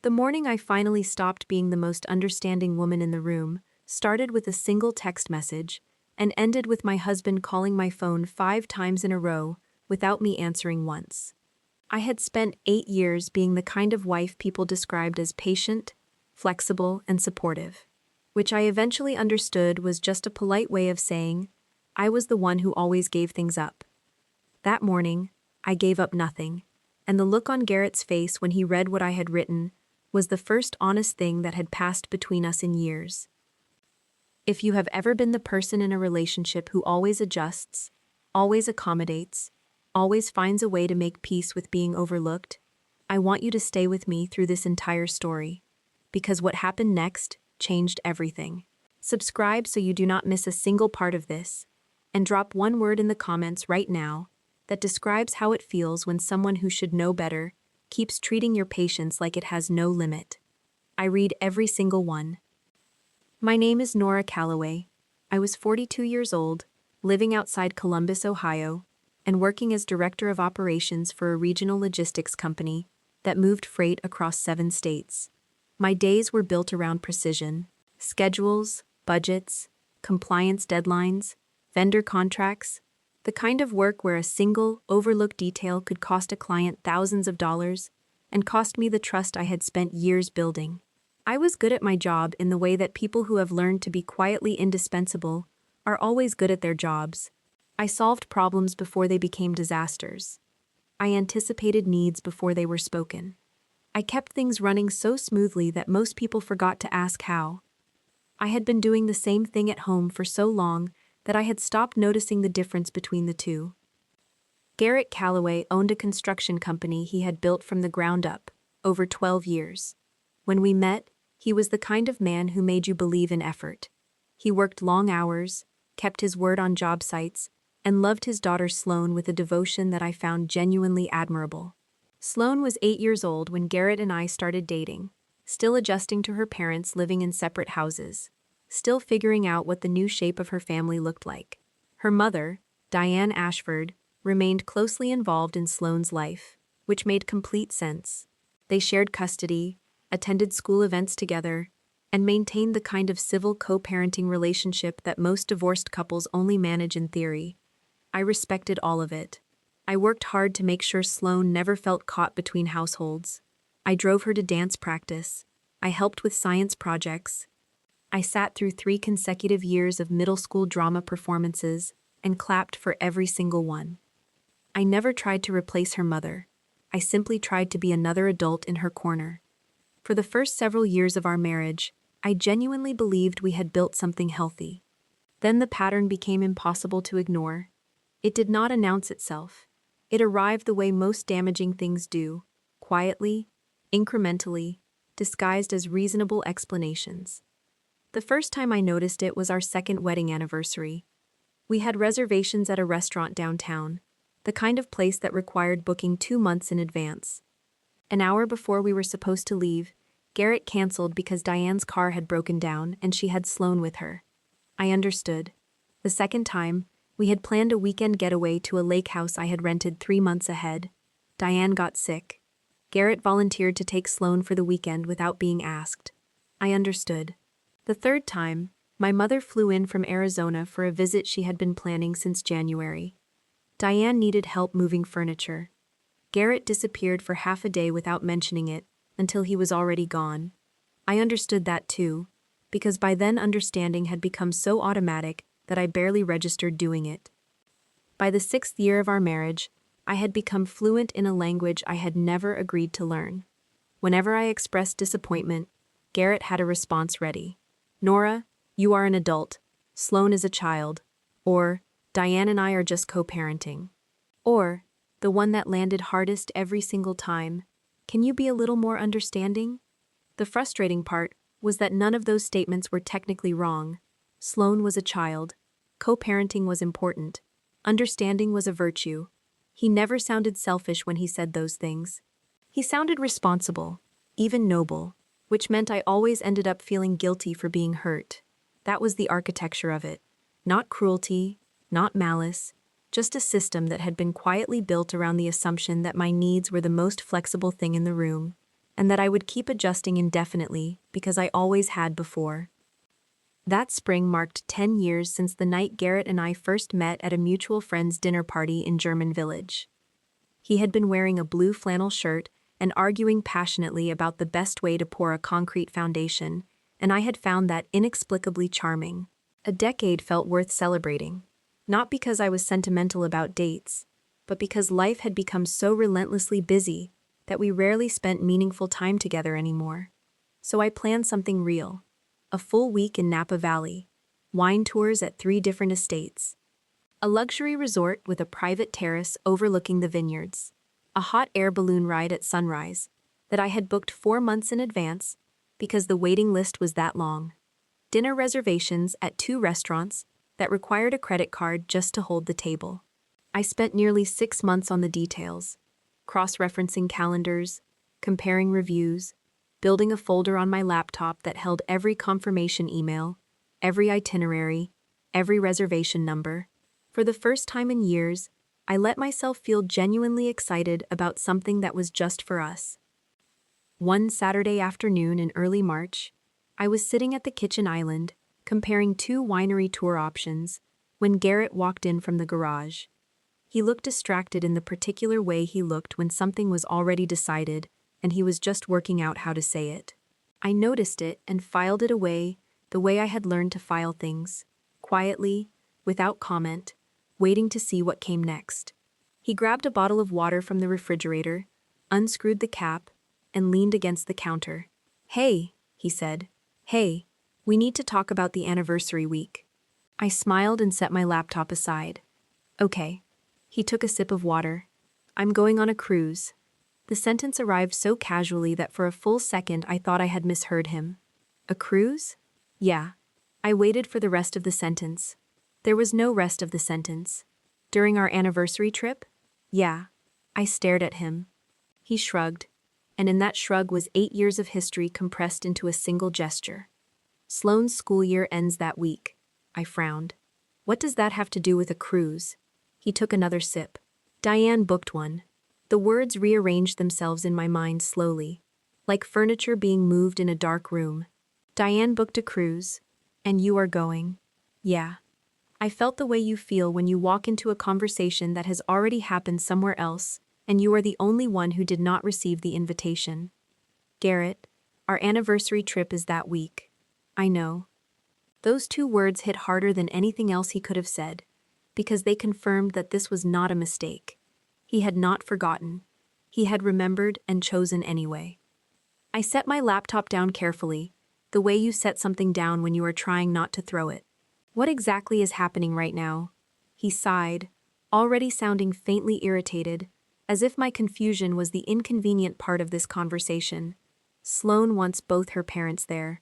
The morning I finally stopped being the most understanding woman in the room started with a single text message and ended with my husband calling my phone 5 times in a row without me answering once. I had spent 8 years being the kind of wife people described as patient, flexible, and supportive, which I eventually understood was just a polite way of saying I was the one who always gave things up. That morning, I gave up nothing, and the look on Garrett's face when he read what I had written was the first honest thing that had passed between us in years. If you have ever been the person in a relationship who always adjusts, always accommodates, always finds a way to make peace with being overlooked, I want you to stay with me through this entire story, because what happened next changed everything. Subscribe so you do not miss a single part of this, and drop one word in the comments right now that describes how it feels when someone who should know better keeps treating your patience like it has no limit. I read every single one. My name is Nora Calloway. I was 42 years old, living outside Columbus, Ohio, and working as director of operations for a regional logistics company that moved freight across 7 states. My days were built around precision: schedules, budgets, compliance deadlines, vendor contracts, the kind of work where a single, overlooked detail could cost a client thousands of dollars and cost me the trust I had spent years building. I was good at my job in the way that people who have learned to be quietly indispensable are always good at their jobs. I solved problems before they became disasters. I anticipated needs before they were spoken. I kept things running so smoothly that most people forgot to ask how. I had been doing the same thing at home for so long that I had stopped noticing the difference between the two. Garrett Calloway owned a construction company he had built from the ground up, over 12 years. When we met, he was the kind of man who made you believe in effort. He worked long hours, kept his word on job sites, and loved his daughter Sloane with a devotion that I found genuinely admirable. Sloane was 8 years old when Garrett and I started dating, still adjusting to her parents living in separate houses, still figuring out what the new shape of her family looked like. Her mother, Diane Ashford, remained closely involved in Sloane's life, which made complete sense. They shared custody, attended school events together, and maintained the kind of civil co-parenting relationship that most divorced couples only manage in theory. I respected all of it. I worked hard to make sure Sloane never felt caught between households. I drove her to dance practice. I helped with science projects. I sat through 3 consecutive years of middle school drama performances and clapped for every single one. I never tried to replace her mother. I simply tried to be another adult in her corner. For the first several years of our marriage, I genuinely believed we had built something healthy. Then the pattern became impossible to ignore. It did not announce itself. It arrived the way most damaging things do, quietly, incrementally, disguised as reasonable explanations. The first time I noticed it was our second wedding anniversary. We had reservations at a restaurant downtown, the kind of place that required booking 2 months in advance. An hour before we were supposed to leave, Garrett canceled because Diane's car had broken down and she had Sloane with her. I understood. The second time, we had planned a weekend getaway to a lake house I had rented 3 months ahead. Diane got sick. Garrett volunteered to take Sloane for the weekend without being asked. I understood. The third time, my mother flew in from Arizona for a visit she had been planning since January. Diane needed help moving furniture. Garrett disappeared for half a day without mentioning it, until he was already gone. I understood that too, because by then understanding had become so automatic that I barely registered doing it. By the 6th year of our marriage, I had become fluent in a language I had never agreed to learn. Whenever I expressed disappointment, Garrett had a response ready. Nora, you are an adult. Sloane is a child. Or, Diane and I are just co-parenting. Or, the one that landed hardest every single time, can you be a little more understanding? The frustrating part was that none of those statements were technically wrong. Sloane was a child. Co-parenting was important. Understanding was a virtue. He never sounded selfish when he said those things. He sounded responsible, even noble, which meant I always ended up feeling guilty for being hurt. That was the architecture of it. Not cruelty, not malice, just a system that had been quietly built around the assumption that my needs were the most flexible thing in the room. and that I would keep adjusting indefinitely because I always had before. That spring marked 10 years since the night Garrett and I first met at a mutual friend's dinner party in German Village. He had been wearing a blue flannel shirt and arguing passionately about the best way to pour a concrete foundation, and I had found that inexplicably charming. A decade felt worth celebrating, not because I was sentimental about dates, but because life had become so relentlessly busy that we rarely spent meaningful time together anymore. So I planned something real. A full week in Napa Valley, wine tours at 3 different estates, a luxury resort with a private terrace overlooking the vineyards, a hot air balloon ride at sunrise that I had booked 4 months in advance because the waiting list was that long, dinner reservations at 2 restaurants that required a credit card just to hold the table. I spent nearly 6 months on the details, cross-referencing calendars, comparing reviews, building a folder on my laptop that held every confirmation email, every itinerary, every reservation number. For the first time in years, I let myself feel genuinely excited about something that was just for us. One Saturday afternoon in early March, I was sitting at the kitchen island, comparing 2 winery tour options, when Garrett walked in from the garage. He looked distracted in the particular way he looked when something was already decided and he was just working out how to say it. I noticed it and filed it away the way I had learned to file things, quietly, without comment, waiting to see what came next. He grabbed a bottle of water from the refrigerator, unscrewed the cap, and leaned against the counter. "Hey," he said. "Hey, we need to talk about the anniversary week." I smiled and set my laptop aside. "Okay." He took a sip of water. "I'm going on a cruise." The sentence arrived so casually that for a full second I thought I had misheard him. "A cruise?" "Yeah." I waited for the rest of the sentence. There was no rest of the sentence. "During our anniversary trip?" "Yeah." I stared at him. He shrugged, and in that shrug was 8 years of history compressed into a single gesture. "Sloane's school year ends that week." I frowned. "What does that have to do with a cruise?" He took another sip. "Diane booked one." The words rearranged themselves in my mind slowly, like furniture being moved in a dark room. "Diane booked a cruise, and you are going." "Yeah." I felt the way you feel when you walk into a conversation that has already happened somewhere else, and you are the only one who did not receive the invitation. "Garrett, our anniversary trip is that week." "I know." Those 2 words hit harder than anything else he could have said, because they confirmed that this was not a mistake. He had not forgotten. He had remembered and chosen anyway. I set my laptop down carefully, the way you set something down when you are trying not to throw it. "What exactly is happening right now?" He sighed, already sounding faintly irritated, as if my confusion was the inconvenient part of this conversation. "Sloane wants both her parents there."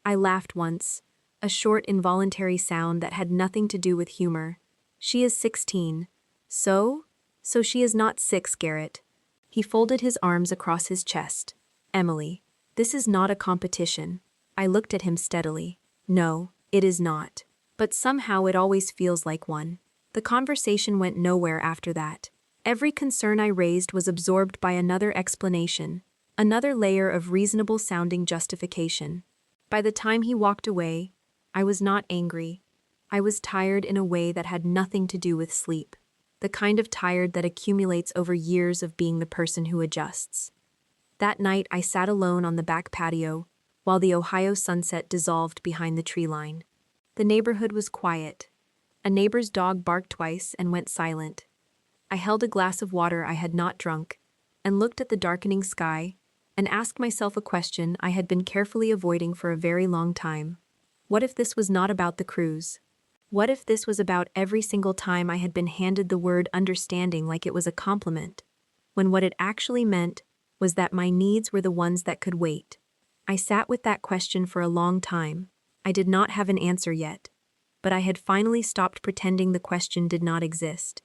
I laughed once, a short involuntary sound that had nothing to do with humor. "She is 16. So she is not 6, Garrett." He folded his arms across his chest. "Emily, this is not a competition." I looked at him steadily. "No, it is not. But somehow it always feels like one." The conversation went nowhere after that. Every concern I raised was absorbed by another explanation, another layer of reasonable-sounding justification. By the time he walked away, I was not angry. I was tired in a way that had nothing to do with sleep. The kind of tired that accumulates over years of being the person who adjusts. That night I sat alone on the back patio, while the Ohio sunset dissolved behind the tree line. The neighborhood was quiet. A neighbor's dog barked twice and went silent. I held a glass of water I had not drunk, and looked at the darkening sky, and asked myself a question I had been carefully avoiding for a very long time. What if this was not about the cruise? What if this was about every single time I had been handed the word understanding like it was a compliment, when what it actually meant was that my needs were the ones that could wait? I sat with that question for a long time. I did not have an answer yet, but I had finally stopped pretending the question did not exist.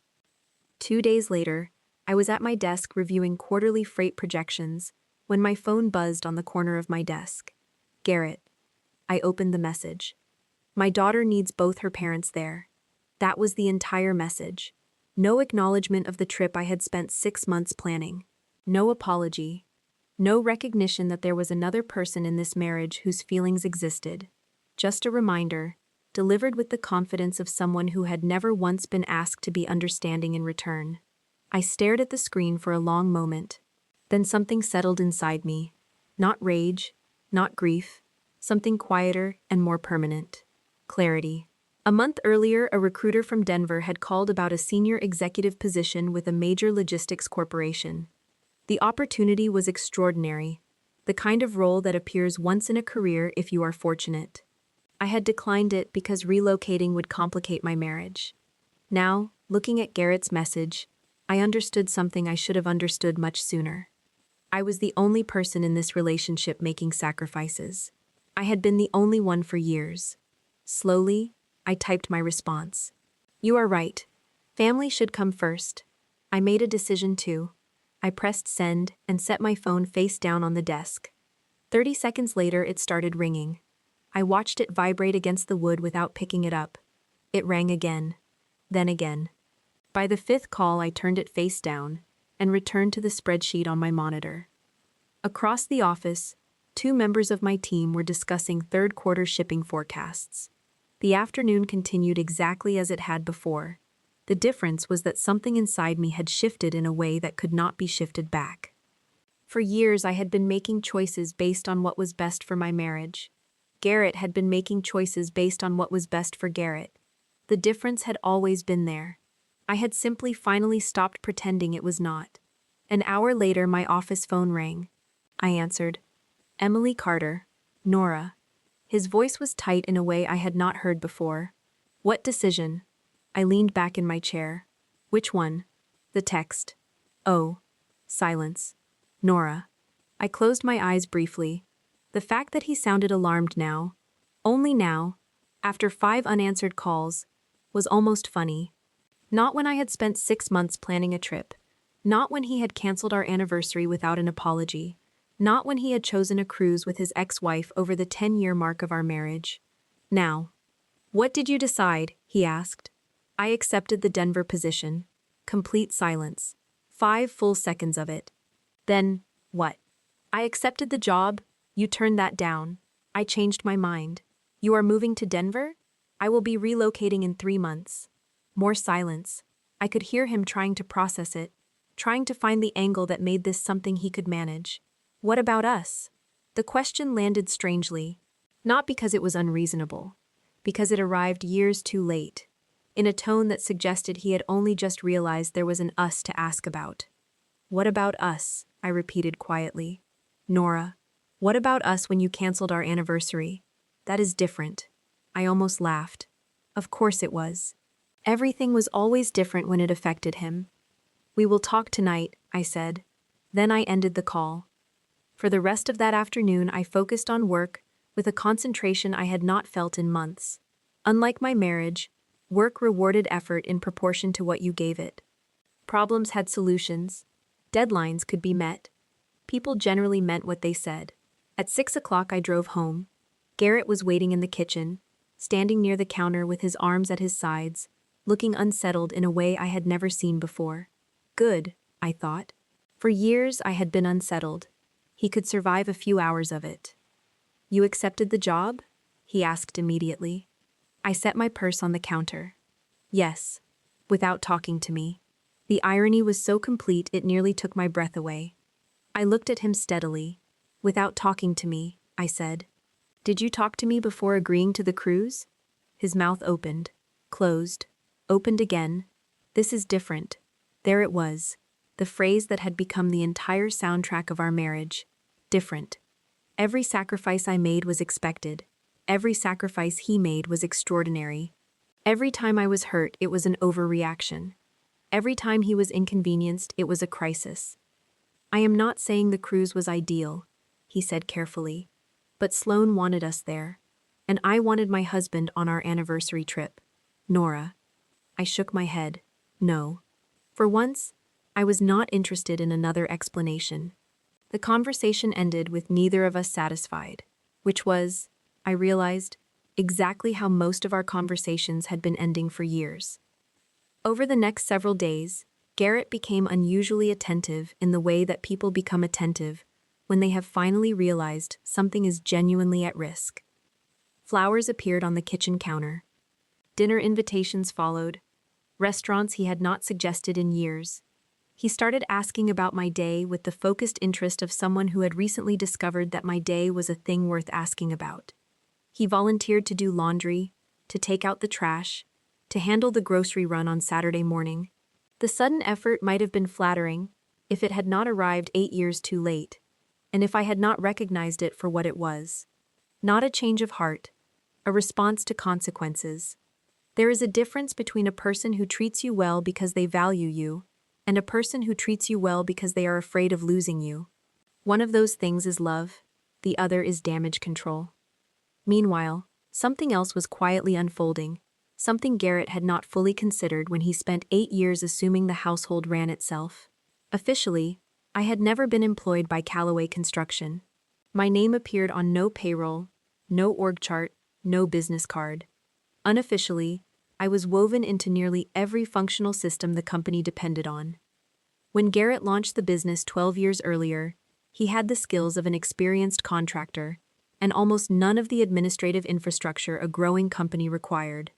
2 days later, I was at my desk reviewing quarterly freight projections when my phone buzzed on the corner of my desk. "Garrett." I opened the message. "My daughter needs both her parents there." That was the entire message. No acknowledgement of the trip I had spent 6 months planning. No apology. No recognition that there was another person in this marriage whose feelings existed. Just a reminder, delivered with the confidence of someone who had never once been asked to be understanding in return. I stared at the screen for a long moment. Then something settled inside me. Not rage, not grief, something quieter and more permanent. Clarity. A month earlier, a recruiter from Denver had called about a senior executive position with a major logistics corporation. The opportunity was extraordinary, the kind of role that appears once in a career if you are fortunate. I had declined it because relocating would complicate my marriage. Now, looking at Garrett's message, I understood something I should have understood much sooner. I was the only person in this relationship making sacrifices. I had been the only one for years. Slowly, I typed my response. You are right. Family should come first. I made a decision too. I pressed send and set my phone face down on the desk. 30 seconds later, it started ringing. I watched it vibrate against the wood without picking it up. It rang again. Then again. By the 5th call, I turned it face down and returned to the spreadsheet on my monitor. Across the office, 2 members of my team were discussing third-quarter shipping forecasts. The afternoon continued exactly as it had before. The difference was that something inside me had shifted in a way that could not be shifted back. For years, I had been making choices based on what was best for my marriage. Garrett had been making choices based on what was best for Garrett. The difference had always been there. I had simply finally stopped pretending it was not. An hour later, my office phone rang. I answered. Emily Carter, Nora. His voice was tight in a way I had not heard before. What decision? I leaned back in my chair. Which one? The text. Oh. Silence. Nora. I closed my eyes briefly. The fact that he sounded alarmed now, only now, after 5 unanswered calls, was almost funny. Not when I had spent 6 months planning a trip. Not when he had canceled our anniversary without an apology. Not when he had chosen a cruise with his ex-wife over the 10-year mark of our marriage. Now. What did you decide? He asked. I accepted the Denver position. Complete silence. 5 full seconds of it. Then, what? I accepted the job. You turned that down. I changed my mind. You are moving to Denver? I will be relocating in 3 months. More silence. I could hear him trying to process it, trying to find the angle that made this something he could manage. What about us? The question landed strangely, not because it was unreasonable, because it arrived years too late, in a tone that suggested he had only just realized there was an us to ask about. What about us? I repeated quietly. Nora, what about us when you canceled our anniversary? That is different. I almost laughed. Of course it was. Everything was always different when it affected him. We will talk tonight, I said. Then I ended the call. For the rest of that afternoon, I focused on work with a concentration I had not felt in months. Unlike my marriage, work rewarded effort in proportion to what you gave it. Problems had solutions. Deadlines could be met. People generally meant what they said. At 6 o'clock, I drove home. Garrett was waiting in the kitchen, standing near the counter with his arms at his sides, looking unsettled in a way I had never seen before. Good, I thought. For years, I had been unsettled. He could survive a few hours of it. You accepted the job? He asked immediately. I set my purse on the counter. Yes, without talking to me. The irony was so complete it nearly took my breath away. I looked at him steadily. Without talking to me, I said. Did you talk to me before agreeing to the cruise? His mouth opened, closed, opened again. This is different. There it was, the phrase that had become the entire soundtrack of our marriage. Different. Every sacrifice I made was expected. Every sacrifice he made was extraordinary. Every time I was hurt, it was an overreaction. Every time he was inconvenienced, it was a crisis. I am not saying the cruise was ideal, he said carefully, but Sloane wanted us there, and I wanted my husband on our anniversary trip. Nora. I shook my head. No. For once, I was not interested in another explanation. The conversation ended with neither of us satisfied, which was, I realized, exactly how most of our conversations had been ending for years. Over the next several days, Garrett became unusually attentive in the way that people become attentive when they have finally realized something is genuinely at risk. Flowers appeared on the kitchen counter. Dinner invitations followed, restaurants he had not suggested in years. He started asking about my day with the focused interest of someone who had recently discovered that my day was a thing worth asking about. He volunteered to do laundry, to take out the trash, to handle the grocery run on Saturday morning. The sudden effort might have been flattering if it had not arrived 8 years too late, and if I had not recognized it for what it was. Not a change of heart, a response to consequences. There is a difference between a person who treats you well because they value you and a person who treats you well because they are afraid of losing you. One of those things is love, the other is damage control. Meanwhile, something else was quietly unfolding, something Garrett had not fully considered when he spent 8 years assuming the household ran itself. Officially, I had never been employed by Calloway Construction. My name appeared on no payroll, no org chart, no business card. Unofficially, I was woven into nearly every functional system the company depended on. When Garrett launched the business 12 years earlier, he had the skills of an experienced contractor and almost none of the administrative infrastructure a growing company required.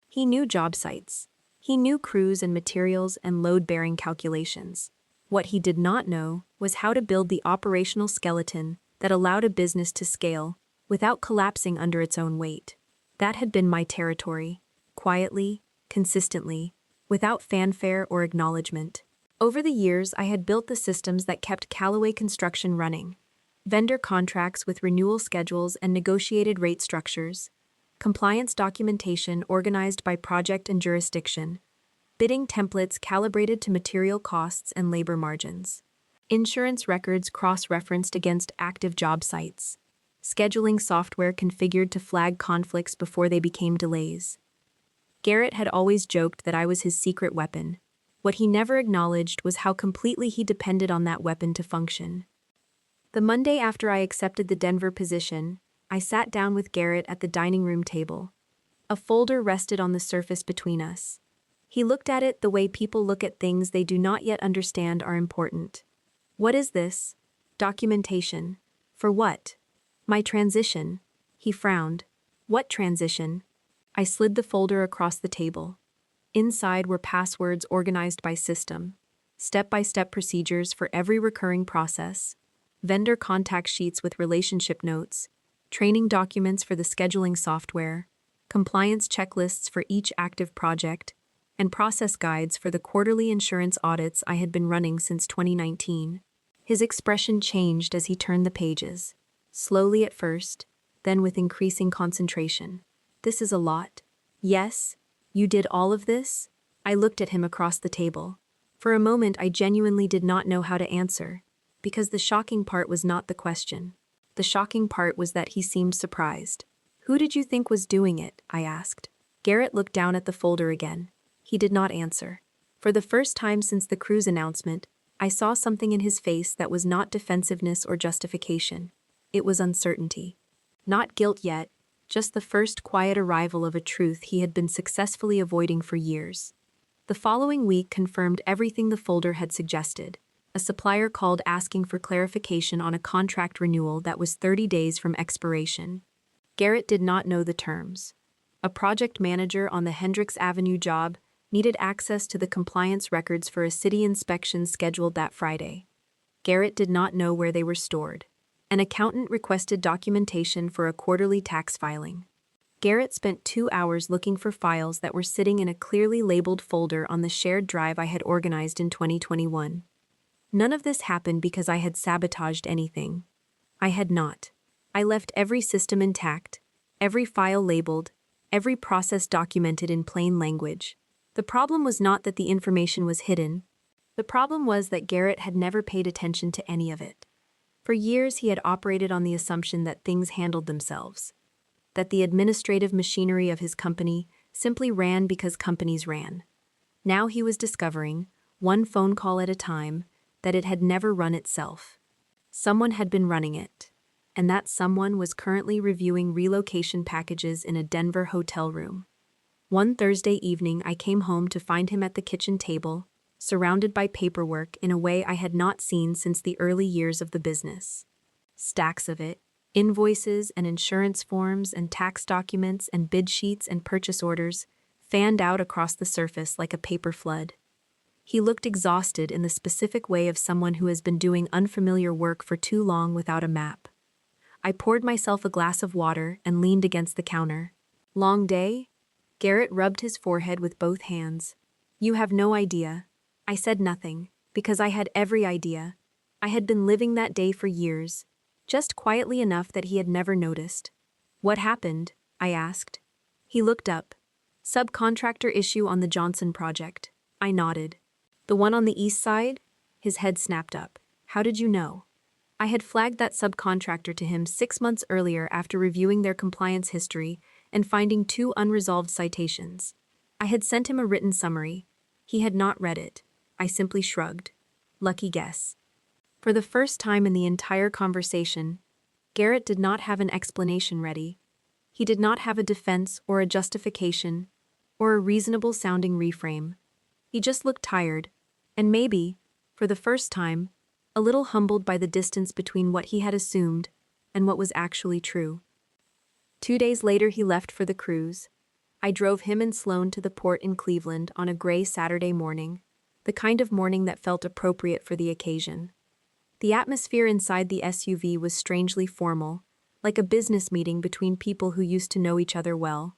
He knew job sites. He knew crews and materials and load-bearing calculations. What he did not know was how to build the operational skeleton that allowed a business to scale without collapsing under its own weight. That had been my territory, quietly, consistently, without fanfare or acknowledgement. Over the years, I had built the systems that kept Calloway Construction running. Vendor contracts with renewal schedules and negotiated rate structures, compliance documentation organized by project and jurisdiction, bidding templates calibrated to material costs and labor margins, insurance records cross-referenced against active job sites, scheduling software configured to flag conflicts before they became delays. Garrett had always joked that I was his secret weapon. What he never acknowledged was how completely he depended on that weapon to function. The Monday after I accepted the Denver position, I sat down with Garrett at the dining room table. A folder rested on the surface between us. He looked at it the way people look at things they do not yet understand are important. What is this? Documentation. For what? My transition. He frowned. What transition? I slid the folder across the table. Inside were passwords organized by system, step-by-step procedures for every recurring process, vendor contact sheets with relationship notes, training documents for the scheduling software, compliance checklists for each active project, and process guides for the quarterly insurance audits I had been running since 2019. His expression changed as he turned the pages, slowly at first, then with increasing concentration. This is a lot. Yes, you did all of this? I looked at him across the table. For a moment, I genuinely did not know how to answer, because the shocking part was not the question. The shocking part was that he seemed surprised. Who did you think was doing it? I asked. Garrett looked down at the folder again. He did not answer. For the first time since the cruise announcement, I saw something in his face that was not defensiveness or justification. It was uncertainty. Not guilt yet, just the first quiet arrival of a truth he had been successfully avoiding for years. The following week confirmed everything the folder had suggested. A supplier called asking for clarification on a contract renewal that was 30 days from expiration. Garrett did not know the terms. A project manager on the Hendricks Avenue job needed access to the compliance records for a city inspection scheduled that Friday. Garrett did not know where they were stored. An accountant requested documentation for a quarterly tax filing. Garrett spent 2 hours looking for files that were sitting in a clearly labeled folder on the shared drive I had organized in 2021. None of this happened because I had sabotaged anything. I had not. I left every system intact, every file labeled, every process documented in plain language. The problem was not that the information was hidden. The problem was that Garrett had never paid attention to any of it. For years, he had operated on the assumption that things handled themselves, that the administrative machinery of his company simply ran because companies ran. Now he was discovering, one phone call at a time, that it had never run itself. Someone had been running it, and that someone was currently reviewing relocation packages in a Denver hotel room. One Thursday evening, I came home to find him at the kitchen table, surrounded by paperwork in a way I had not seen since the early years of the business. Stacks of it. Invoices and insurance forms and tax documents and bid sheets and purchase orders fanned out across the surface like a paper flood. He looked exhausted in the specific way of someone who has been doing unfamiliar work for too long without a map. I poured myself a glass of water and leaned against the counter. Long day? Garrett rubbed his forehead with both hands. You have no idea. I said nothing, because I had every idea. I had been living that day for years, just quietly enough that he had never noticed. What happened? I asked. He looked up. Subcontractor issue on the Johnson project. I nodded. The one on the east side? His head snapped up. How did you know? I had flagged that subcontractor to him 6 months earlier after reviewing their compliance history and finding 2 unresolved citations. I had sent him a written summary. He had not read it. I simply shrugged. Lucky guess. For the first time in the entire conversation, Garrett did not have an explanation ready. He did not have a defense or a justification or a reasonable-sounding reframe. He just looked tired, and maybe, for the first time, a little humbled by the distance between what he had assumed and what was actually true. 2 days later he left for the cruise. I drove him and Sloane to the port in Cleveland on a gray Saturday morning, the kind of morning that felt appropriate for the occasion. The atmosphere inside the SUV was strangely formal, like a business meeting between people who used to know each other well.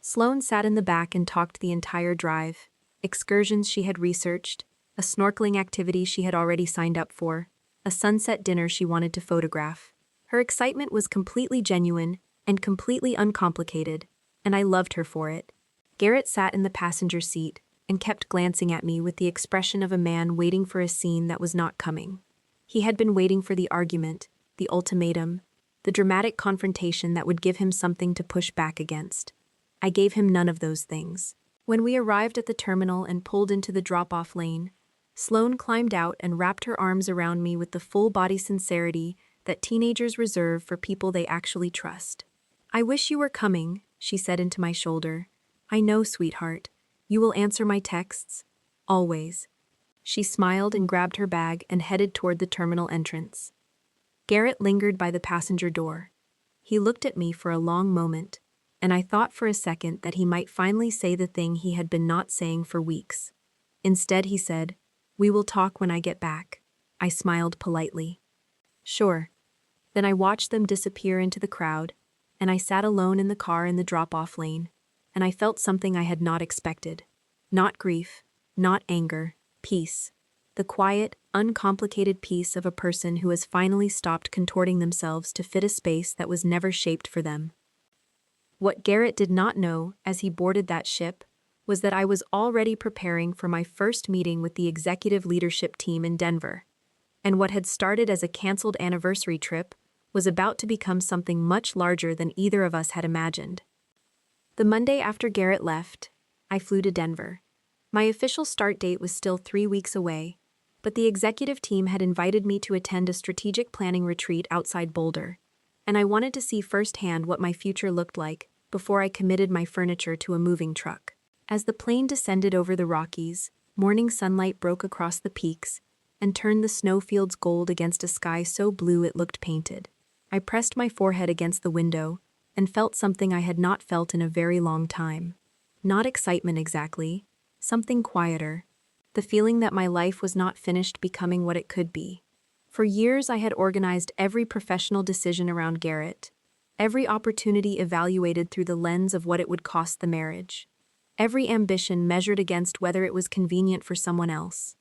Sloane sat in the back and talked the entire drive, excursions she had researched, a snorkeling activity she had already signed up for, a sunset dinner she wanted to photograph. Her excitement was completely genuine and completely uncomplicated, and I loved her for it. Garrett sat in the passenger seat and kept glancing at me with the expression of a man waiting for a scene that was not coming. He had been waiting for the argument, the ultimatum, the dramatic confrontation that would give him something to push back against. I gave him none of those things. When we arrived at the terminal and pulled into the drop-off lane, Sloane climbed out and wrapped her arms around me with the full-body sincerity that teenagers reserve for people they actually trust. I wish you were coming, she said into my shoulder. I know, sweetheart. You will answer my texts. Always. She smiled and grabbed her bag and headed toward the terminal entrance. Garrett lingered by the passenger door. He looked at me for a long moment, and I thought for a second that he might finally say the thing he had been not saying for weeks. Instead, he said, "We will talk when I get back." I smiled politely. Sure. Then I watched them disappear into the crowd, and I sat alone in the car in the drop-off lane, and I felt something I had not expected. Not grief, not anger, peace. The quiet, uncomplicated peace of a person who has finally stopped contorting themselves to fit a space that was never shaped for them. What Garrett did not know as he boarded that ship was that I was already preparing for my first meeting with the executive leadership team in Denver, and what had started as a canceled anniversary trip was about to become something much larger than either of us had imagined. The Monday after Garrett left, I flew to Denver. My official start date was still 3 weeks away, but the executive team had invited me to attend a strategic planning retreat outside Boulder, and I wanted to see firsthand what my future looked like before I committed my furniture to a moving truck. As the plane descended over the Rockies, morning sunlight broke across the peaks and turned the snowfields gold against a sky so blue it looked painted. I pressed my forehead against the window and felt something I had not felt in a very long time. Not excitement exactly, something quieter, the feeling that my life was not finished becoming what it could be. For years I had organized every professional decision around Garrett, every opportunity evaluated through the lens of what it would cost the marriage. Every ambition measured against whether it was convenient for someone else.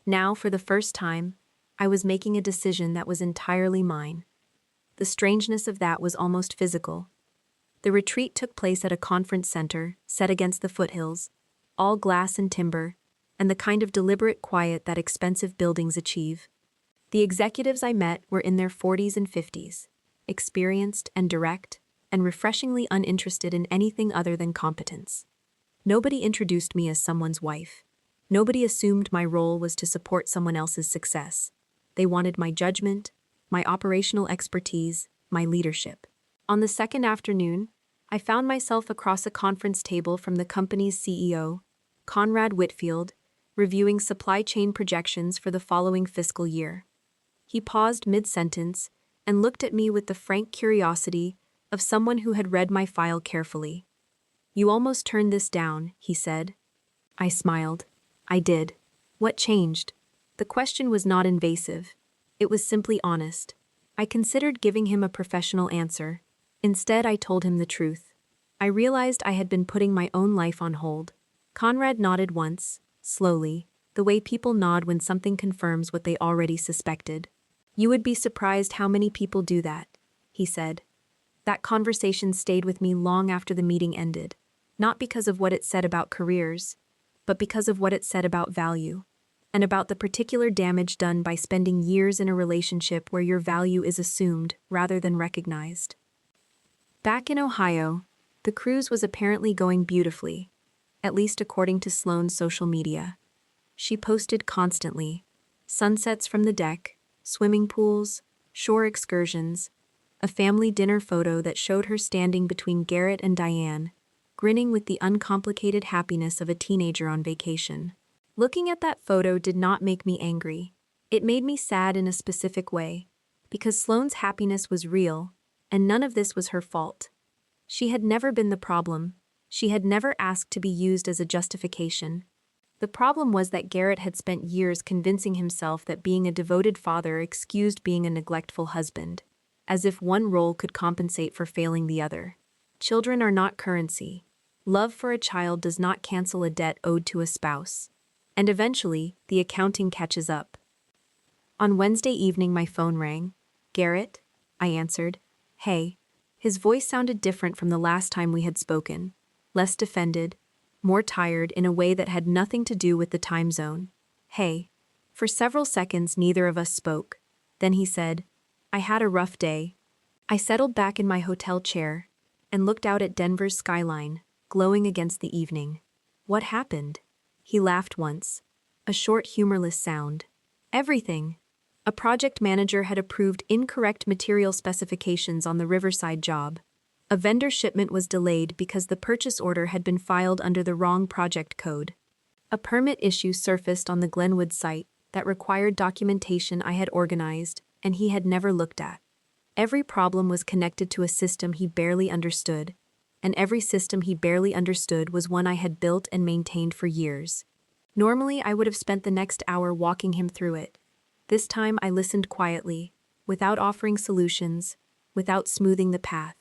Now, for the first time, I was making a decision that was entirely mine. The strangeness of that was almost physical. The retreat took place at a conference center, set against the foothills, all glass and timber, and the kind of deliberate quiet that expensive buildings achieve. The executives I met were in their 40s and 50s, experienced and direct, and refreshingly uninterested in anything other than competence. Nobody introduced me as someone's wife. Nobody assumed my role was to support someone else's success. They wanted my judgment, my operational expertise, my leadership. On the second afternoon, I found myself across a conference table from the company's CEO, Conrad Whitfield, reviewing supply chain projections for the following fiscal year. He paused mid-sentence and looked at me with the frank curiosity of someone who had read my file carefully. "You almost turned this down," he said. I smiled. "I did. What changed?" The question was not invasive. It was simply honest. I considered giving him a professional answer. Instead, I told him the truth. I realized I had been putting my own life on hold. Conrad nodded once, slowly, the way people nod when something confirms what they already suspected. "You would be surprised how many people do that," he said. That conversation stayed with me long after the meeting ended, not because of what it said about careers, but because of what it said about value, and about the particular damage done by spending years in a relationship where your value is assumed rather than recognized. Back in Ohio, the cruise was apparently going beautifully, at least according to Sloane's social media. She posted constantly: sunsets from the deck, swimming pools, shore excursions, a family dinner photo that showed her standing between Garrett and Diane, grinning with the uncomplicated happiness of a teenager on vacation. Looking at that photo did not make me angry. It made me sad in a specific way, because Sloane's happiness was real, and none of this was her fault. She had never been the problem. She had never asked to be used as a justification. The problem was that Garrett had spent years convincing himself that being a devoted father excused being a neglectful husband, as if one role could compensate for failing the other. Children are not currency. Love for a child does not cancel a debt owed to a spouse. And eventually, the accounting catches up. On Wednesday evening, my phone rang. "Garrett?" I answered. "Hey." His voice sounded different from the last time we had spoken, less defended, more tired in a way that had nothing to do with the time zone. "Hey." For several seconds, neither of us spoke. Then he said, "I had a rough day." I settled back in my hotel chair and looked out at Denver's skyline, glowing against the evening. "What happened?" He laughed once. A short, humorless sound. "Everything." A project manager had approved incorrect material specifications on the Riverside job. A vendor shipment was delayed because the purchase order had been filed under the wrong project code. A permit issue surfaced on the Glenwood site that required documentation I had organized and he had never looked at. Every problem was connected to a system he barely understood, and every system he barely understood was one I had built and maintained for years. Normally, I would have spent the next hour walking him through it. This time, I listened quietly, without offering solutions, without smoothing the path.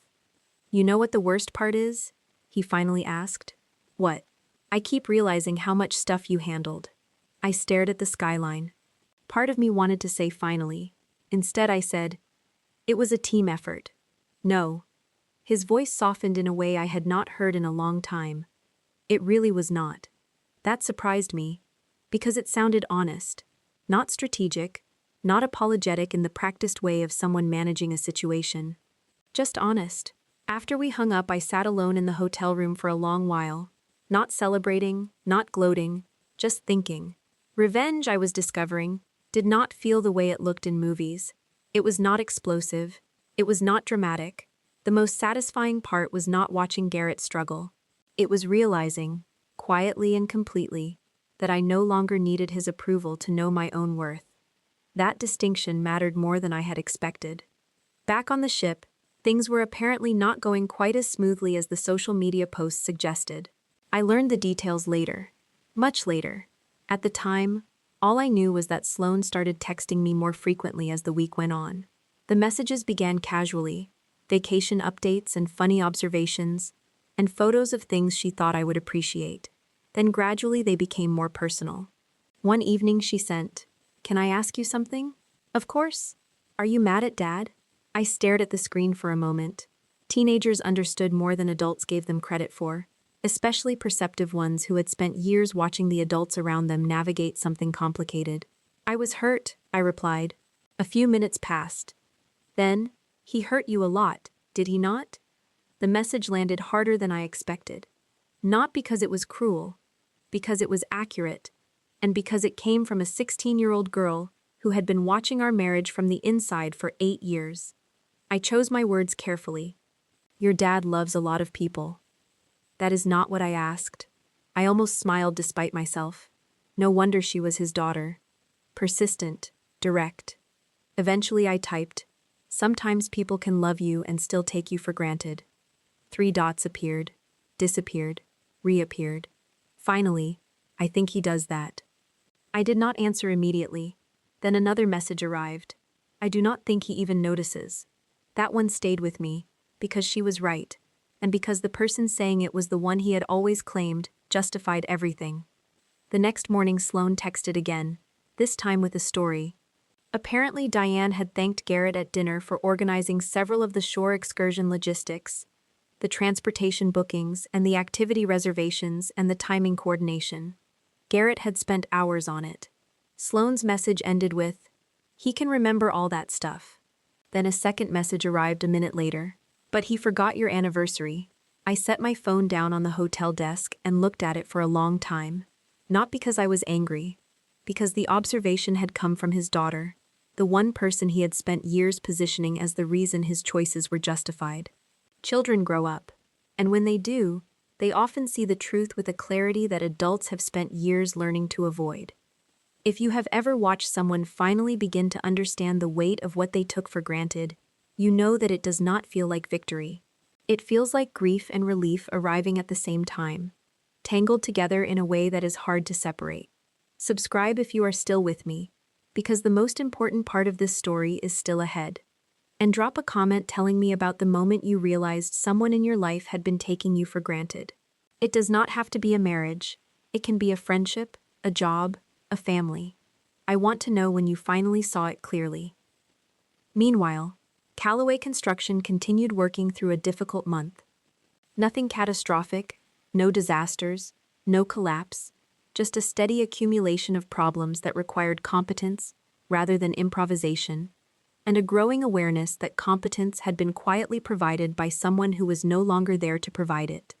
"You know what the worst part is?" he finally asked. "What?" "I keep realizing how much stuff you handled." I stared at the skyline. Part of me wanted to say finally. Instead, I said, "It was a team effort." "No." His voice softened in a way I had not heard in a long time. "It really was not." That surprised me, because it sounded honest. Not strategic, not apologetic in the practiced way of someone managing a situation. Just honest. After we hung up, I sat alone in the hotel room for a long while. Not celebrating, not gloating, just thinking. Revenge, I was discovering, did not feel the way it looked in movies. It was not explosive. It was not dramatic. The most satisfying part was not watching Garrett struggle. It was realizing, quietly and completely, that I no longer needed his approval to know my own worth. That distinction mattered more than I had expected. Back on the ship, things were apparently not going quite as smoothly as the social media posts suggested. I learned the details later. Much later. At the time, all I knew was that Sloane started texting me more frequently as the week went on. The messages began casually, vacation updates and funny observations, and photos of things she thought I would appreciate. Then gradually they became more personal. One evening she sent, "Can I ask you something?" "Of course." "Are you mad at Dad?" I stared at the screen for a moment. Teenagers understood more than adults gave them credit for, especially perceptive ones who had spent years watching the adults around them navigate something complicated. "I was hurt," I replied. A few minutes passed. Then, "He hurt you a lot, did he not?" The message landed harder than I expected. Not because it was cruel, because it was accurate, and because it came from a 16-year-old girl who had been watching our marriage from the inside for 8 years. I chose my words carefully. "Your dad loves a lot of people." That is not what I asked. I almost smiled despite myself. No wonder she was his daughter. Persistent, direct. Eventually I typed, Sometimes people can love you and still take you for granted. 3 dots appeared, disappeared, reappeared. Finally, I think he does that. I did not answer immediately. Then another message arrived. I do not think he even notices. That one stayed with me, because she was right, and because the person saying it was the one he had always claimed, justified everything. The next morning Sloane texted again, this time with a story. Apparently Diane had thanked Garrett at dinner for organizing several of the shore excursion logistics, the transportation bookings and the activity reservations and the timing coordination. Garrett had spent hours on it. Sloane's message ended with, "He can remember all that stuff." Then a second message arrived a minute later. "But he forgot your anniversary." I set my phone down on the hotel desk and looked at it for a long time. Not because I was angry, because the observation had come from his daughter, the one person he had spent years positioning as the reason his choices were justified. Children grow up, and when they do, they often see the truth with a clarity that adults have spent years learning to avoid. If you have ever watched someone finally begin to understand the weight of what they took for granted, you know that it does not feel like victory. It feels like grief and relief arriving at the same time, tangled together in a way that is hard to separate. Subscribe if you are still with me, because the most important part of this story is still ahead. And drop a comment telling me about the moment you realized someone in your life had been taking you for granted. It does not have to be a marriage. It can be a friendship, a job, a family. I want to know when you finally saw it clearly. Meanwhile, Calloway Construction continued working through a difficult month. Nothing catastrophic, no disasters, no collapse, just a steady accumulation of problems that required competence rather than improvisation, and a growing awareness that competence had been quietly provided by someone who was no longer there to provide it.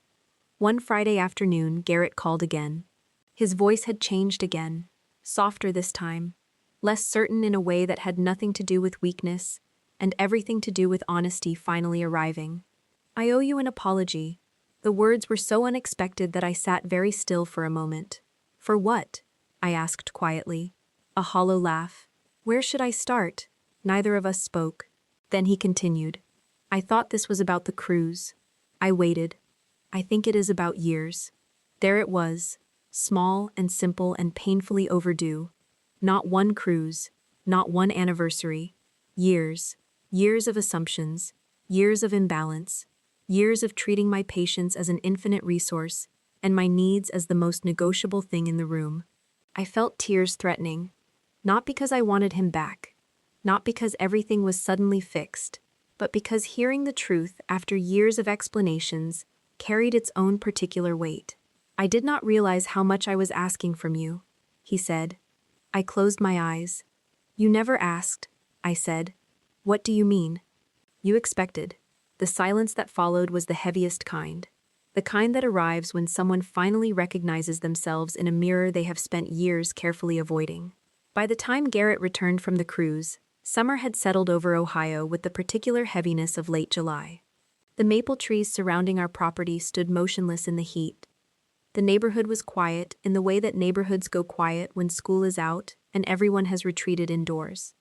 One Friday afternoon, Garrett called again. His voice had changed again, softer this time, less certain in a way that had nothing to do with weakness, and everything to do with honesty finally arriving. "I owe you an apology." The words were so unexpected that I sat very still for a moment. "For what?" I asked quietly. A hollow laugh. "Where should I start?" Neither of us spoke. Then he continued. "I thought this was about the cruise." I waited. "I think it is about years." There it was, small and simple and painfully overdue. Not one cruise, not one anniversary. Years. Years of assumptions. Years of imbalance. Years of treating my patience as an infinite resource, and my needs as the most negotiable thing in the room. I felt tears threatening. Not because I wanted him back. Not because everything was suddenly fixed, but because hearing the truth after years of explanations carried its own particular weight. "I did not realize how much I was asking from you," he said. I closed my eyes. "You never asked," I said. "What do you mean?" "You expected." The silence that followed was the heaviest kind. The kind that arrives when someone finally recognizes themselves in a mirror they have spent years carefully avoiding. By the time Garrett returned from the cruise, summer had settled over Ohio with the particular heaviness of late July. The maple trees surrounding our property stood motionless in the heat. The neighborhood was quiet in the way that neighborhoods go quiet when school is out and everyone has retreated indoors.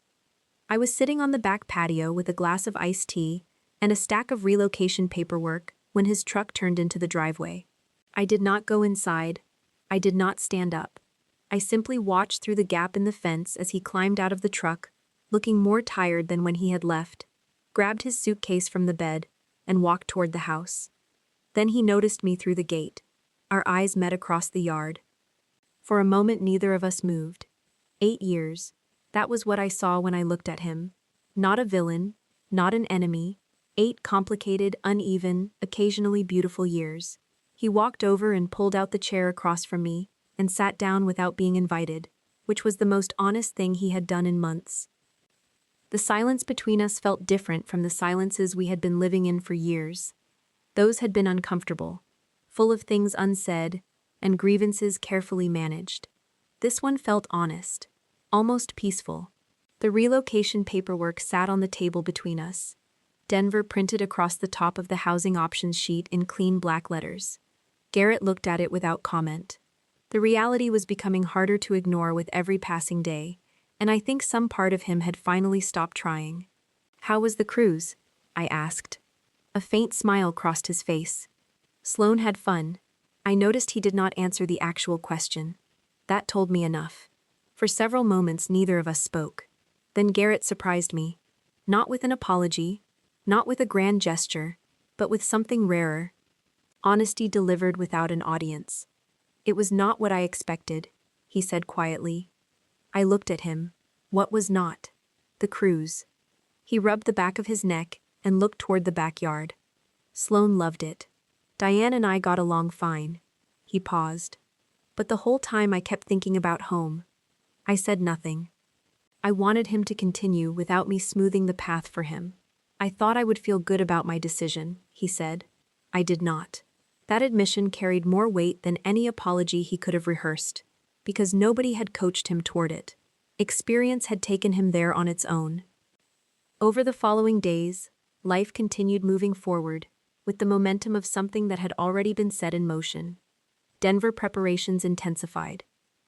I was sitting on the back patio with a glass of iced tea and a stack of relocation paperwork when his truck turned into the driveway. I did not go inside. I did not stand up. I simply watched through the gap in the fence as he climbed out of the truck, looking more tired than when he had left, grabbed his suitcase from the bed, and walked toward the house. Then he noticed me through the gate. Our eyes met across the yard. For a moment neither of us moved. 8 years. That was what I saw when I looked at him. Not a villain, not an enemy. 8 complicated, uneven, occasionally beautiful years. He walked over and pulled out the chair across from me, and sat down without being invited, which was the most honest thing he had done in months. The silence between us felt different from the silences we had been living in for years. Those had been uncomfortable, full of things unsaid, and grievances carefully managed. This one felt honest, almost peaceful. The relocation paperwork sat on the table between us. Denver printed across the top of the housing options sheet in clean black letters. Garrett looked at it without comment. The reality was becoming harder to ignore with every passing day, and I think some part of him had finally stopped trying. How was the cruise? I asked. A faint smile crossed his face. Sloane had fun. I noticed he did not answer the actual question. That told me enough. For several moments neither of us spoke. Then Garrett surprised me. Not with an apology, not with a grand gesture, but with something rarer. Honesty delivered without an audience. It was not what I expected, he said quietly. I looked at him. What was not? The cruise. He rubbed the back of his neck and looked toward the backyard. Sloane loved it. Diane and I got along fine. He paused. But the whole time I kept thinking about home. I said nothing. I wanted him to continue without me smoothing the path for him. I thought I would feel good about my decision, he said. I did not. That admission carried more weight than any apology he could have rehearsed, because nobody had coached him toward it. Experience had taken him there on its own. Over the following days, life continued moving forward, with the momentum of something that had already been set in motion. Denver preparations intensified.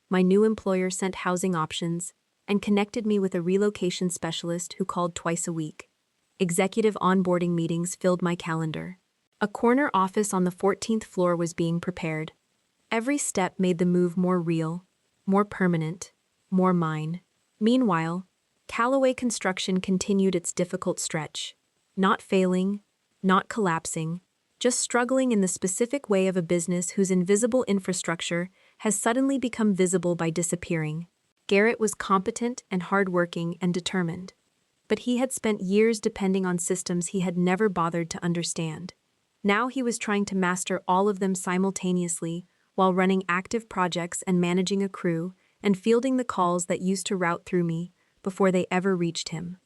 My new employer sent housing options and connected me with a relocation specialist who called twice a week. Executive onboarding meetings filled my calendar. A corner office on the 14th floor was being prepared. Every step made the move more real, more permanent, more mine. Meanwhile, Calloway Construction continued its difficult stretch. Not failing, not collapsing, just struggling in the specific way of a business whose invisible infrastructure has suddenly become visible by disappearing. Garrett was competent and hardworking and determined. But he had spent years depending on systems he had never bothered to understand. Now he was trying to master all of them simultaneously while running active projects and managing a crew and fielding the calls that used to route through me before they ever reached him.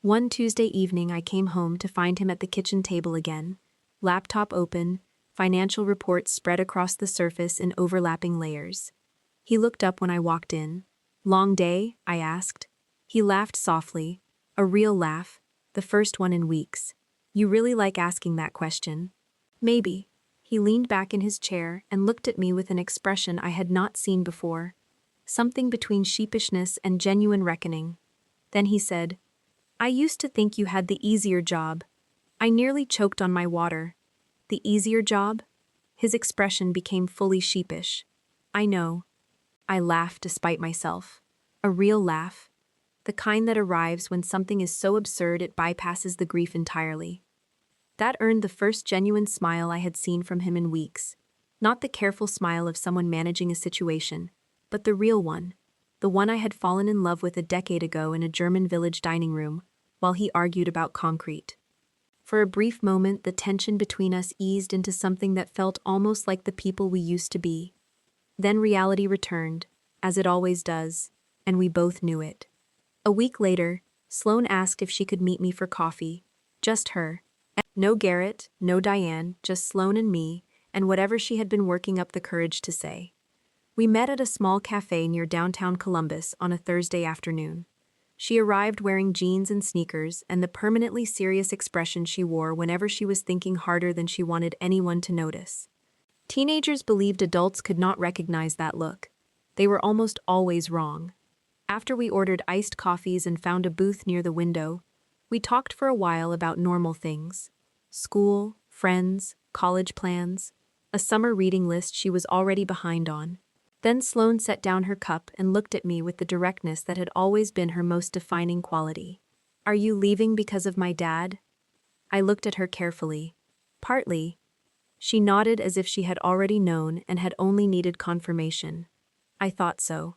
One Tuesday evening I came home to find him at the kitchen table again, laptop open, financial reports spread across the surface in overlapping layers. He looked up when I walked in. Long day? I asked. He laughed softly, a real laugh, the first one in weeks. You really like asking that question? Maybe. He leaned back in his chair and looked at me with an expression I had not seen before, something between sheepishness and genuine reckoning. Then he said, I used to think you had the easier job. I nearly choked on my water. The easier job? His expression became fully sheepish. I know. I laughed despite myself. A real laugh. The kind that arrives when something is so absurd it bypasses the grief entirely. That earned the first genuine smile I had seen from him in weeks. Not the careful smile of someone managing a situation, but the real one. The one I had fallen in love with a decade ago in a German village dining room, while he argued about concrete. For a brief moment, the tension between us eased into something that felt almost like the people we used to be. Then reality returned, as it always does, and we both knew it. A week later, Sloane asked if she could meet me for coffee. Just her. No Garrett, no Diane, just Sloane and me, and whatever she had been working up the courage to say. We met at a small cafe near downtown Columbus on a Thursday afternoon. She arrived wearing jeans and sneakers and the permanently serious expression she wore whenever she was thinking harder than she wanted anyone to notice. Teenagers believed adults could not recognize that look. They were almost always wrong. After we ordered iced coffees and found a booth near the window, we talked for a while about normal things. School, friends, college plans, a summer reading list she was already behind on. Then Sloane set down her cup and looked at me with the directness that had always been her most defining quality. Are you leaving because of my dad? I looked at her carefully. Partly. She nodded as if she had already known and had only needed confirmation. I thought so.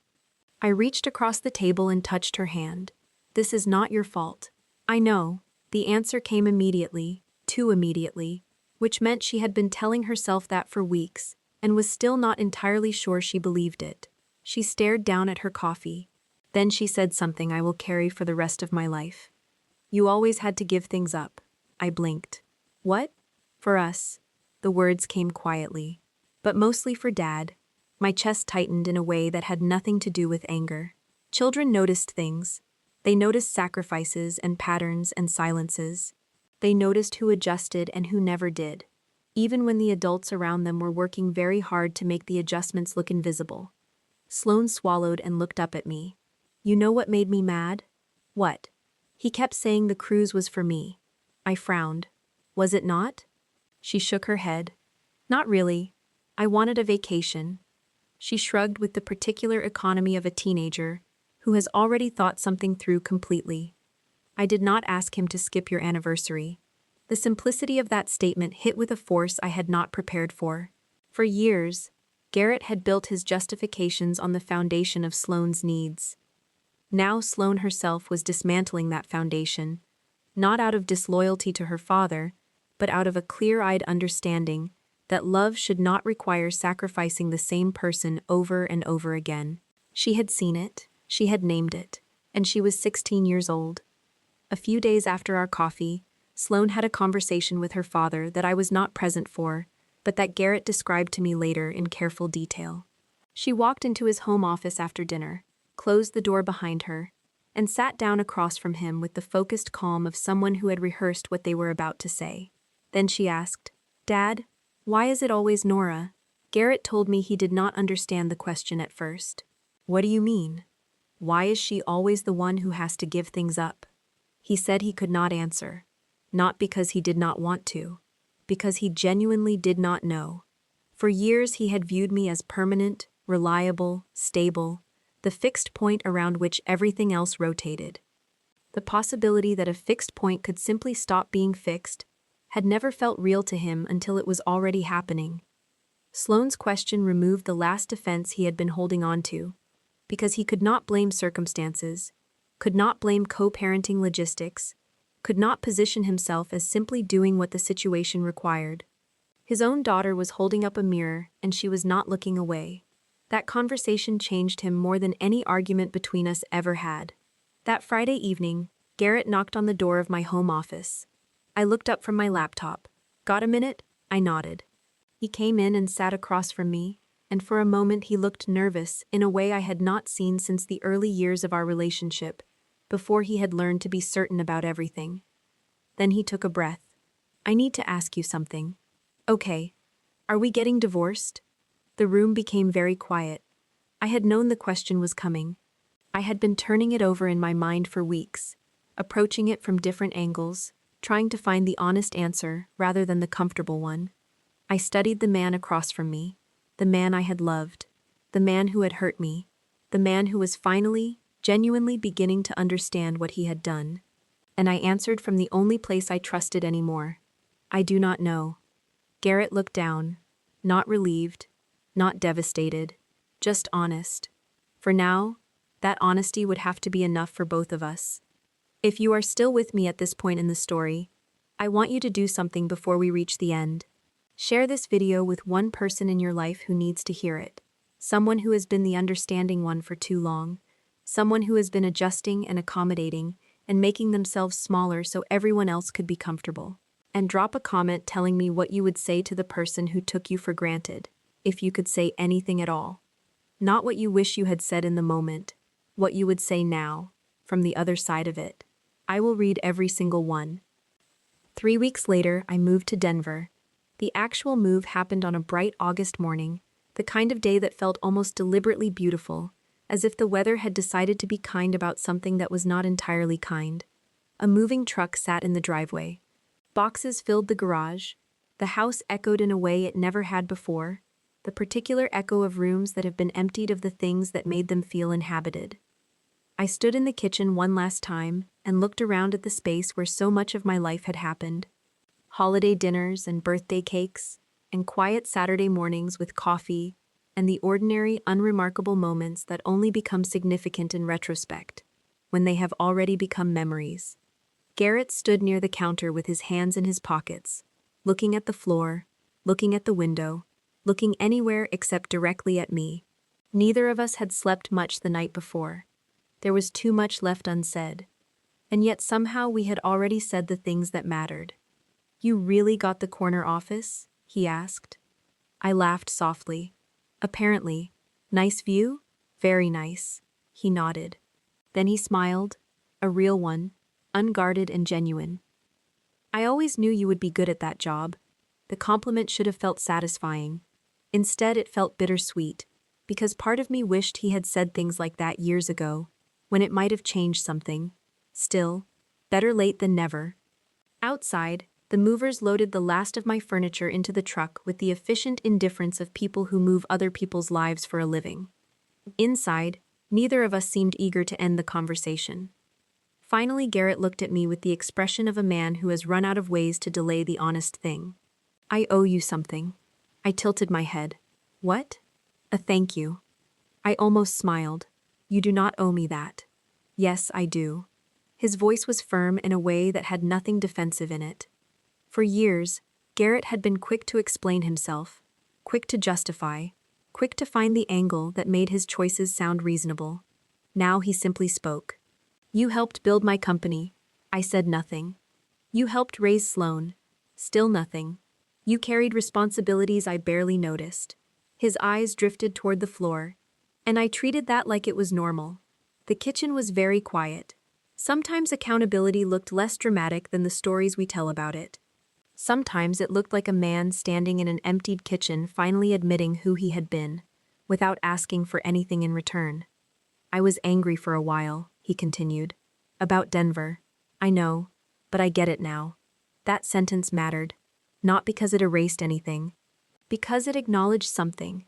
I reached across the table and touched her hand. This is not your fault. I know. The answer came immediately, too immediately, which meant she had been telling herself that for weeks, and was still not entirely sure she believed it. She stared down at her coffee. Then she said something I will carry for the rest of my life. You always had to give things up. I blinked. What? For us. The words came quietly. But mostly for Dad. My chest tightened in a way that had nothing to do with anger. Children noticed things. They noticed sacrifices and patterns and silences. They noticed who adjusted and who never did, even when the adults around them were working very hard to make the adjustments look invisible. Sloane swallowed and looked up at me. You know what made me mad? What? He kept saying the cruise was for me. I frowned. Was it not? She shook her head. Not really. I wanted a vacation. She shrugged with the particular economy of a teenager who has already thought something through completely. I did not ask him to skip your anniversary. The simplicity of that statement hit with a force I had not prepared for. For years, Garrett had built his justifications on the foundation of Sloane's needs. Now Sloane herself was dismantling that foundation, not out of disloyalty to her father, but out of a clear-eyed understanding that love should not require sacrificing the same person over and over again. She had seen it, she had named it, and she was 16 years old. A few days after our coffee, Sloane had a conversation with her father that I was not present for, but that Garrett described to me later in careful detail. She walked into his home office after dinner, closed the door behind her, and sat down across from him with the focused calm of someone who had rehearsed what they were about to say. Then she asked, "Dad, why is it always Nora?" Garrett told me he did not understand the question at first. "What do you mean? Why is she always the one who has to give things up?" He said he could not answer, not because he did not want to, because he genuinely did not know. For years he had viewed me as permanent, reliable, stable, the fixed point around which everything else rotated. The possibility that a fixed point could simply stop being fixed had never felt real to him until it was already happening. Sloane's question removed the last defense he had been holding on to, because he could not blame circumstances, could not blame co-parenting logistics, could not position himself as simply doing what the situation required. His own daughter was holding up a mirror, and she was not looking away. That conversation changed him more than any argument between us ever had. That Friday evening, Garrett knocked on the door of my home office. I looked up from my laptop. "Got a minute?" I nodded. He came in and sat across from me, and for a moment he looked nervous in a way I had not seen since the early years of our relationship, before he had learned to be certain about everything. Then he took a breath. "I need to ask you something." "Okay. Are we getting divorced?" The room became very quiet. I had known the question was coming. I had been turning it over in my mind for weeks, approaching it from different angles, trying to find the honest answer rather than the comfortable one. I studied the man across from me, the man I had loved, the man who had hurt me, the man who was finally, genuinely beginning to understand what he had done. And I answered from the only place I trusted anymore. "I do not know." Garrett looked down, not relieved, not devastated, just honest. For now, that honesty would have to be enough for both of us. If you are still with me at this point in the story, I want you to do something before we reach the end. Share this video with one person in your life who needs to hear it. Someone who has been the understanding one for too long. Someone who has been adjusting and accommodating and making themselves smaller so everyone else could be comfortable. And drop a comment telling me what you would say to the person who took you for granted, if you could say anything at all. Not what you wish you had said in the moment, what you would say now, from the other side of it. I will read every single one. 3 weeks later, I moved to Denver. The actual move happened on a bright August morning, the kind of day that felt almost deliberately beautiful, as if the weather had decided to be kind about something that was not entirely kind. A moving truck sat in the driveway. Boxes filled the garage. The house echoed in a way it never had before, the particular echo of rooms that have been emptied of the things that made them feel inhabited. I stood in the kitchen one last time and looked around at the space where so much of my life had happened. Holiday dinners and birthday cakes, and quiet Saturday mornings with coffee, and the ordinary, unremarkable moments that only become significant in retrospect, when they have already become memories. Garrett stood near the counter with his hands in his pockets, looking at the floor, looking at the window, looking anywhere except directly at me. Neither of us had slept much the night before. There was too much left unsaid. And yet somehow we had already said the things that mattered. "You really got the corner office?" he asked. I laughed softly. "Apparently. Nice view?" "Very nice." He nodded. Then he smiled, a real one, unguarded and genuine. "I always knew you would be good at that job." The compliment should have felt satisfying. Instead, it felt bittersweet, because part of me wished he had said things like that years ago, when it might have changed something. Still, Better late than never. Outside, the movers loaded the last of my furniture into the truck with the efficient indifference of people who move other people's lives for a living. Inside, neither of us seemed eager to end the conversation. Finally, Garrett looked at me with the expression of a man who has run out of ways to delay the honest thing. I owe you something. I tilted my head. What? A thank you. I almost smiled. You do not owe me that. Yes, I do. His voice was firm in a way that had nothing defensive in it. For years, Garrett had been quick to explain himself, quick to justify, quick to find the angle that made his choices sound reasonable. Now he simply spoke. You helped build my company. I said nothing. You helped raise Sloan. Still nothing. You carried responsibilities I barely noticed. His eyes drifted toward the floor, and I treated that like it was normal. The kitchen was very quiet. Sometimes accountability looked less dramatic than the stories we tell about it. Sometimes it looked like a man standing in an emptied kitchen finally admitting who he had been, without asking for anything in return. I was angry for a while, he continued. About Denver. I know, but I get it now. That sentence mattered. Not because it erased anything. Because it acknowledged something.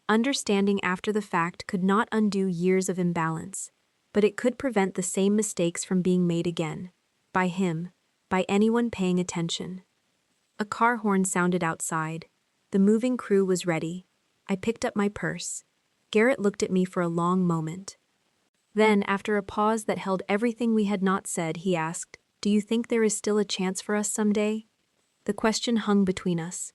Understanding after the fact could not undo years of imbalance, but it could prevent the same mistakes from being made again. By him. By anyone paying attention. A car horn sounded outside. The moving crew was ready. I picked up my purse. Garrett looked at me for a long moment. Then, after a pause that held everything we had not said, he asked, Do you think there is still a chance for us someday? The question hung between us.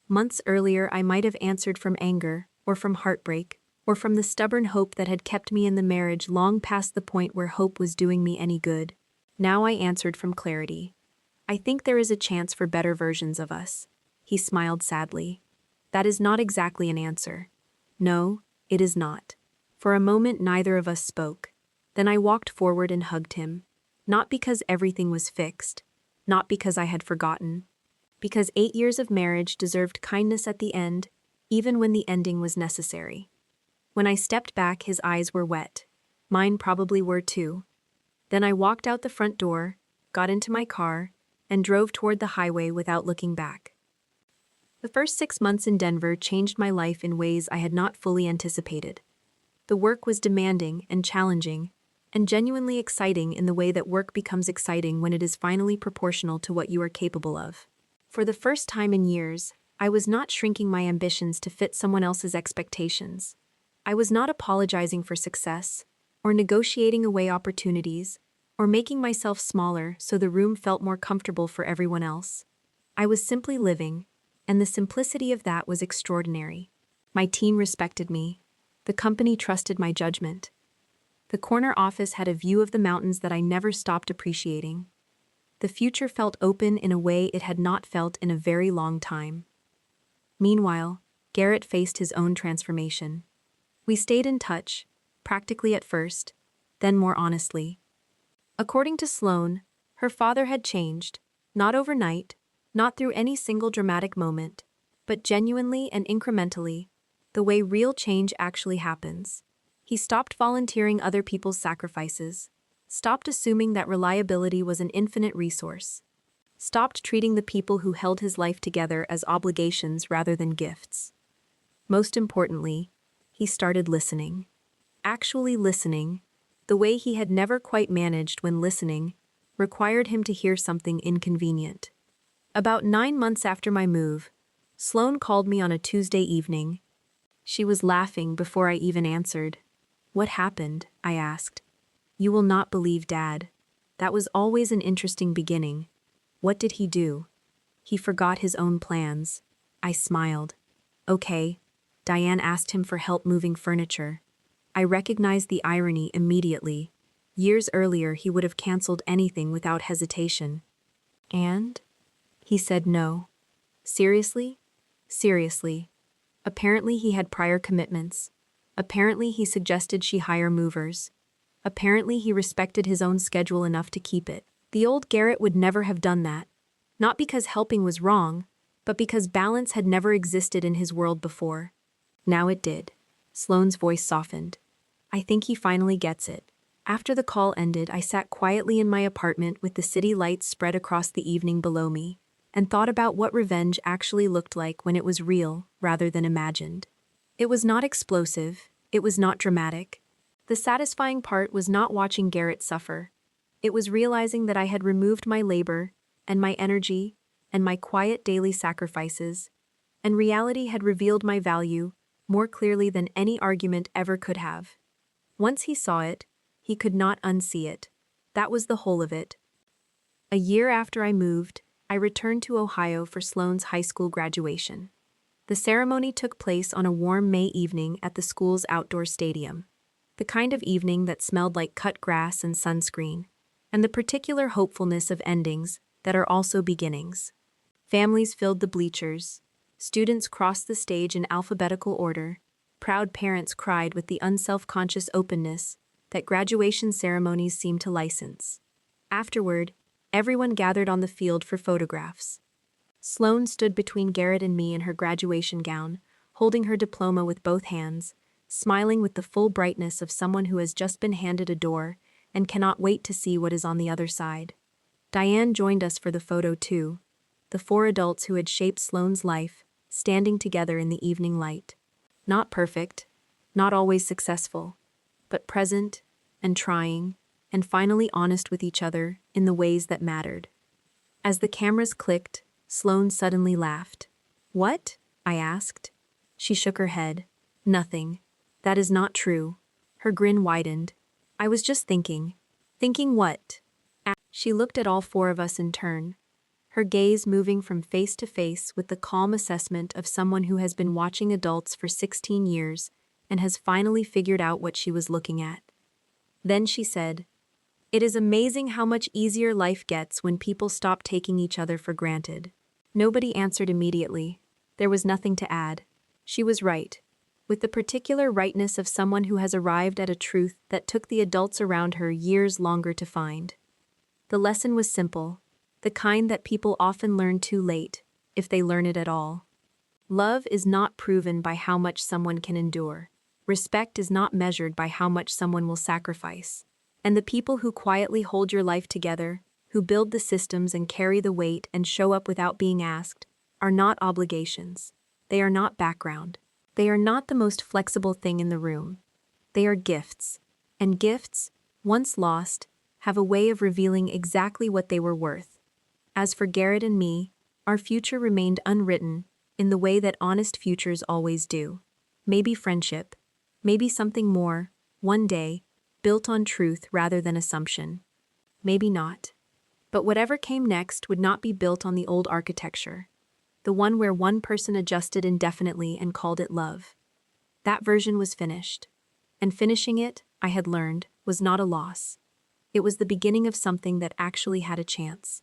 Months earlier, I might have answered from anger, or from heartbreak, or from the stubborn hope that had kept me in the marriage long past the point where hope was doing me any good. Now I answered from clarity. I think there is a chance for better versions of us. He smiled sadly. That is not exactly an answer. No, it is not. For a moment neither of us spoke. Then I walked forward and hugged him. Not because everything was fixed. Not because I had forgotten. Because 8 years of marriage deserved kindness at the end, even when the ending was necessary. When I stepped back, his eyes were wet. Mine probably were too. Then I walked out the front door, got into my car, and drove toward the highway without looking back. The first 6 months in Denver changed my life in ways I had not fully anticipated. The work was demanding and challenging, and genuinely exciting in the way that work becomes exciting when it is finally proportional to what you are capable of. For the first time in years, I was not shrinking my ambitions to fit someone else's expectations. I was not apologizing for success, or negotiating away opportunities, or making myself smaller so the room felt more comfortable for everyone else. I was simply living, and the simplicity of that was extraordinary. My team respected me. The company trusted my judgment. The corner office had a view of the mountains that I never stopped appreciating. The future felt open in a way it had not felt in a very long time. Meanwhile, Garrett faced his own transformation. We stayed in touch, practically at first, then more honestly. According to Sloan, her father had changed, not overnight, not through any single dramatic moment, but genuinely and incrementally, the way real change actually happens. He stopped volunteering other people's sacrifices, stopped assuming that reliability was an infinite resource, stopped treating the people who held his life together as obligations rather than gifts. Most importantly, he started listening. Actually listening, the way he had never quite managed when listening, required him to hear something inconvenient. About 9 months after my move, Sloan called me on a Tuesday evening. She was laughing before I even answered. What happened? I asked. You will not believe Dad. That was always an interesting beginning. What did he do? He forgot his own plans. I smiled. Okay. Diane asked him for help moving furniture. I recognized the irony immediately. Years earlier, he would have canceled anything without hesitation. And? He said no. Seriously? Seriously. Apparently he had prior commitments. Apparently he suggested she hire movers. Apparently he respected his own schedule enough to keep it. The old Garrett would never have done that. Not because helping was wrong, but because balance had never existed in his world before. Now it did. Sloane's voice softened. I think he finally gets it. After the call ended, I sat quietly in my apartment with the city lights spread across the evening below me, and thought about what revenge actually looked like when it was real rather than imagined. It was not explosive, it was not dramatic. The satisfying part was not watching Garrett suffer. It was realizing that I had removed my labor, and my energy, and my quiet daily sacrifices, and reality had revealed my value more clearly than any argument ever could have. Once he saw it, he could not unsee it. That was the whole of it. A year after I moved, I returned to Ohio for Sloane's high school graduation. The ceremony took place on a warm May evening at the school's outdoor stadium. The kind of evening that smelled like cut grass and sunscreen, and the particular hopefulness of endings that are also beginnings. Families filled the bleachers. Students crossed the stage in alphabetical order. Proud parents cried with the unself-conscious openness that graduation ceremonies seem to license. Afterward, everyone gathered on the field for photographs. Sloane stood between Garrett and me in her graduation gown, holding her diploma with both hands, smiling with the full brightness of someone who has just been handed a door and cannot wait to see what is on the other side. Diane joined us for the photo too, the four adults who had shaped Sloane's life, standing together in the evening light. Not perfect, not always successful, but present and trying, and finally honest with each other in the ways that mattered. As the cameras clicked, Sloane suddenly laughed. "What?" I asked. She shook her head. "Nothing. That is not true." Her grin widened. "I was just thinking." "Thinking what?" She looked at all four of us in turn, her gaze moving from face to face with the calm assessment of someone who has been watching adults for 16 years and has finally figured out what she was looking at. Then she said, "It is amazing how much easier life gets when people stop taking each other for granted." Nobody answered immediately. There was nothing to add. She was right, with the particular rightness of someone who has arrived at a truth that took the adults around her years longer to find. The lesson was simple, the kind that people often learn too late, if they learn it at all. Love is not proven by how much someone can endure. Respect is not measured by how much someone will sacrifice. And the people who quietly hold your life together, who build the systems and carry the weight and show up without being asked, are not obligations. They are not background. They are not the most flexible thing in the room. They are gifts. And gifts, once lost, have a way of revealing exactly what they were worth. As for Garrett and me, our future remained unwritten in the way that honest futures always do. Maybe friendship, maybe something more, one day, built on truth rather than assumption. Maybe not. But whatever came next would not be built on the old architecture, the one where one person adjusted indefinitely and called it love. That version was finished. And finishing it, I had learned, was not a loss. It was the beginning of something that actually had a chance.